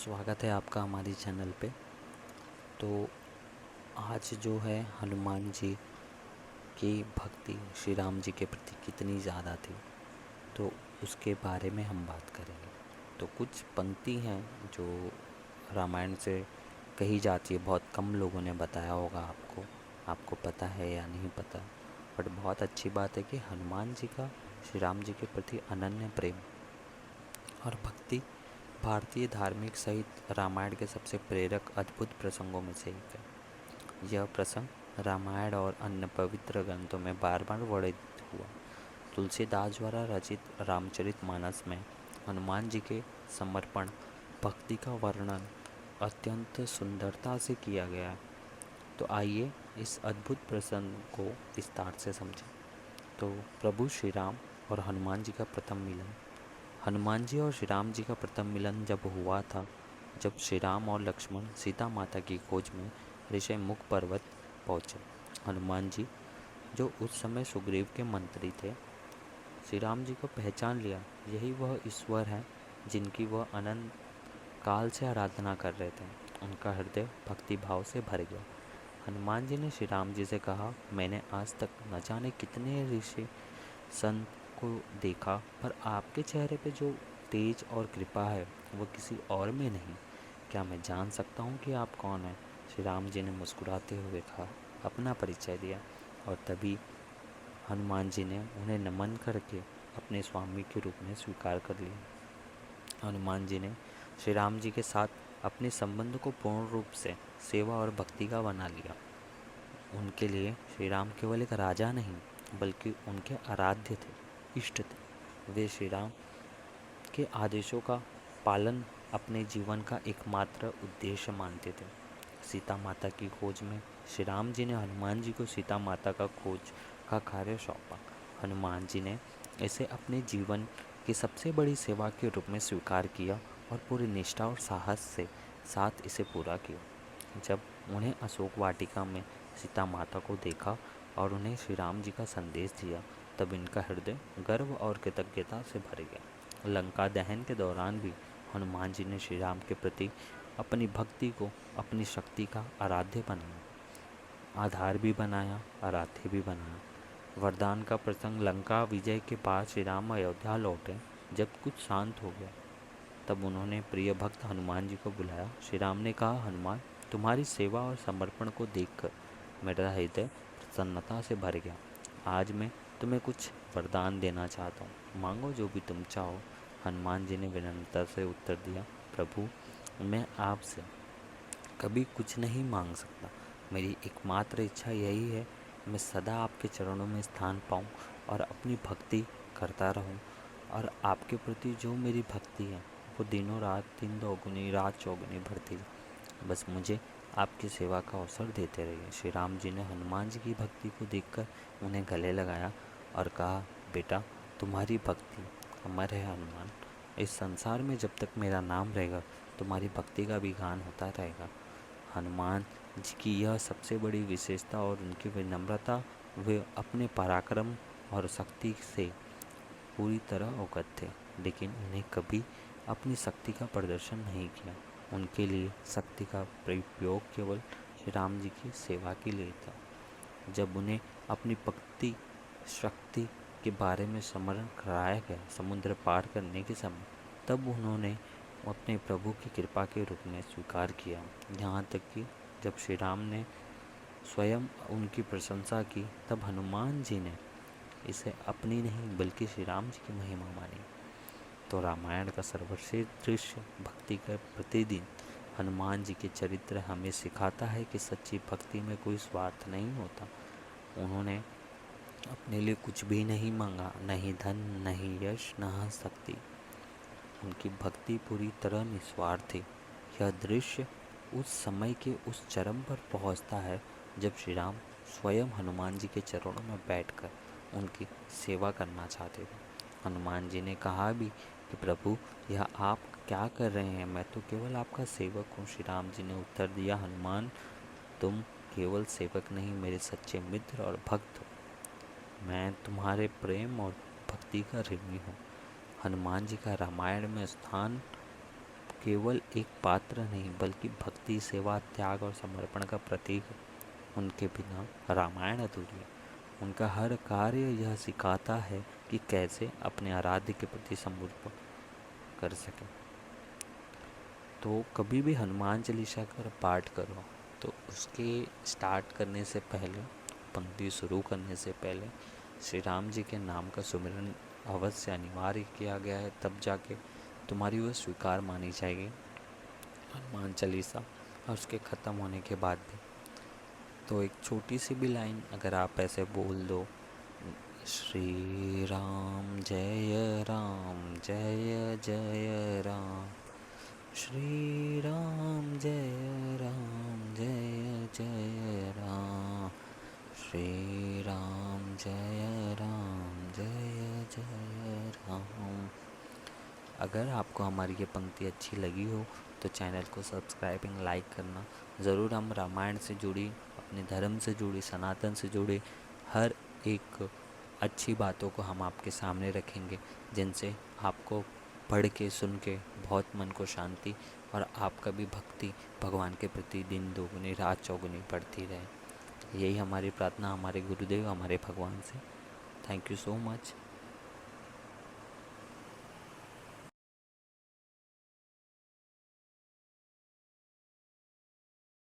स्वागत है आपका हमारी चैनल पे। तो आज जो है हनुमान जी की भक्ति श्री राम जी के प्रति कितनी ज़्यादा थी, तो उसके बारे में हम बात करेंगे। तो कुछ पंक्ति हैं जो रामायण से कही जाती है, बहुत कम लोगों ने बताया होगा आपको पता है या नहीं पता। बट बहुत अच्छी बात है कि हनुमान जी का श्री राम जी के प्रति अनन्य प्रेम और भक्ति भारतीय धार्मिक सहित रामायण के सबसे प्रेरक अद्भुत प्रसंगों में से एक है। यह प्रसंग रामायण और अन्य पवित्र ग्रंथों में बार बार वर्णित हुआ। तुलसीदास द्वारा रचित रामचरितमानस में हनुमान जी के समर्पण भक्ति का वर्णन अत्यंत सुंदरता से किया गया है। तो आइए इस अद्भुत प्रसंग को विस्तार से समझें। तो प्रभु श्री राम और हनुमान जी का प्रथम मिलन। हनुमान जी और श्री राम जी का प्रथम मिलन जब हुआ था, जब श्री राम और लक्ष्मण सीता माता की खोज में ऋषि मुख पर्वत पहुँचे। हनुमान जी, जो उस समय सुग्रीव के मंत्री थे, श्री राम जी को पहचान लिया। यही वह ईश्वर है जिनकी वह अनंत काल से आराधना कर रहे थे। उनका हृदय भक्ति भाव से भर गया। हनुमान जी ने श्री राम जी से कहा, मैंने आज तक न जाने कितने ऋषि संत को देखा, पर आपके चेहरे पे जो तेज और कृपा है वो किसी और में नहीं। क्या मैं जान सकता हूँ कि आप कौन हैं? श्री राम जी ने मुस्कुराते हुए कहा, अपना परिचय दिया। और तभी हनुमान जी ने उन्हें नमन करके अपने स्वामी के रूप में स्वीकार कर लिया। हनुमान जी ने श्री राम जी के साथ अपने संबंध को पूर्ण रूप से सेवा और भक्ति का बना लिया। उनके लिए श्री राम केवल एक राजा नहीं, बल्कि उनके आराध्य थे, इष्ट थे। वे श्री राम के आदेशों का पालन अपने जीवन का एकमात्र उद्देश्य मानते थे। सीता माता की खोज में श्री राम जी ने हनुमान जी को सीता माता का खोज का कार्य सौंपा। हनुमान जी ने इसे अपने जीवन की सबसे बड़ी सेवा के रूप में स्वीकार किया और पूरी निष्ठा और साहस से साथ इसे पूरा किया। जब उन्हें अशोक वाटिका में सीता माता को देखा और उन्हें श्री राम जी का संदेश दिया, तब इनका हृदय गर्व और कृतज्ञता से भर गया। लंका दहन के दौरान भी हनुमान जी ने श्री राम के प्रति अपनी भक्ति को अपनी शक्ति का आराध्य बनाया, आधार भी बनाया, आराध्य भी बनाया। वरदान का प्रसंग। लंका विजय के बाद श्री राम अयोध्या लौटे। जब कुछ शांत हो गया, तब उन्होंने प्रिय भक्त हनुमान जी को बुलाया। श्री राम ने कहा, हनुमान, तुम्हारी सेवा और समर्पण को देखकर मेरा हृदय प्रसन्नता से भर गया। आज मैं तुम्हें कुछ वरदान देना चाहता हूँ, मांगो जो भी तुम चाहो। हनुमान जी ने विनम्रता से उत्तर दिया, प्रभु, मैं आपसे कभी कुछ नहीं मांग सकता। मेरी एकमात्र इच्छा यही है, मैं सदा आपके चरणों में स्थान पाऊँ और अपनी भक्ति करता रहूँ। और आपके प्रति जो मेरी भक्ति है वो दिनों रात, दिन दोगुनी रात चौगुनी बढ़ती है। बस मुझे आपकी सेवा का अवसर देते रहिए। श्री राम जी ने हनुमान जी की भक्ति को देखकर उन्हें गले लगाया और कहा, बेटा, तुम्हारी भक्ति अमर है हनुमान। इस संसार में जब तक मेरा नाम रहेगा, तुम्हारी भक्ति का भी गान होता रहेगा। हनुमान जी की यह सबसे बड़ी विशेषता और उनकी विनम्रता। वे अपने पराक्रम और शक्ति से पूरी तरह अवगत थे, लेकिन उन्हें कभी अपनी शक्ति का प्रदर्शन नहीं किया। उनके लिए शक्ति का प्रयोग केवल श्री राम जी की सेवा के लिए था। जब उन्हें अपनी भक्ति शक्ति के बारे में स्मरण कराया गया समुद्र पार करने के समय, तब उन्होंने अपने प्रभु की कृपा के रूप में स्वीकार किया। यहाँ तक कि जब श्री राम ने स्वयं उनकी प्रशंसा की, तब हनुमान जी ने इसे अपनी नहीं बल्कि श्री राम जी की महिमा मानी। तो रामायण का सर्वश्रेष्ठ दृश्य भक्ति का प्रतिदिन हनुमान जी के चरित्र हमें सिखाता है कि सच्ची भक्ति में कोई स्वार्थ नहीं होता। उन्होंने अपने लिए कुछ भी नहीं मांगा, नहीं धन, नहीं यश, न शक्ति। उनकी भक्ति पूरी तरह निस्वार्थ थी। यह दृश्य उस समय के उस चरम पर पहुंचता है जब श्री राम स्वयं हनुमान जी के चरणों में बैठकर उनकी सेवा करना चाहते थे। हनुमान जी ने कहा भी कि प्रभु, यह आप क्या कर रहे हैं? मैं तो केवल आपका सेवक हूँ। श्री राम जी ने उत्तर दिया, हनुमान, तुम केवल सेवक नहीं, मेरे सच्चे मित्र और भक्त हो। मैं तुम्हारे प्रेम और भक्ति का ऋणी हूँ। हनुमान जी का रामायण में स्थान केवल एक पात्र नहीं बल्कि भक्ति, सेवा, त्याग और समर्पण का प्रतीक है। उनके बिना रामायण अधूरी है। उनका हर कार्य यह सिखाता है कि कैसे अपने आराध्य के प्रति समर्पण कर सके। तो कभी भी हनुमान चालीसा का पाठ करो तो उसके स्टार्ट करने से पहले, पंक्ति शुरू करने से पहले श्री राम जी के नाम का सुमिरन अवश्य अनिवार्य किया गया है, तब जाके तुम्हारी वह स्वीकार मानी जाएगी हनुमान चालीसा। और उसके ख़त्म होने के बाद भी तो एक छोटी सी भी लाइन अगर आप ऐसे बोल दो, श्री राम जय जय राम, श्री राम जय जय राम, श्री राम जय राम। अगर आपको हमारी ये पंक्ति अच्छी लगी हो तो चैनल को सब्सक्राइब एंड लाइक करना ज़रूर। हम रामायण से जुड़ी, अपने धर्म से जुड़ी, सनातन से जुड़ी हर एक अच्छी बातों को हम आपके सामने रखेंगे, जिनसे आपको पढ़ के, सुन के बहुत मन को शांति और आपका भी भक्ति भगवान के प्रति दिन दोगुनी रात चौगुनी बढ़ती रहे। यही हमारी प्रार्थना हमारे गुरुदेव, हमारे भगवान से। Thank you so much.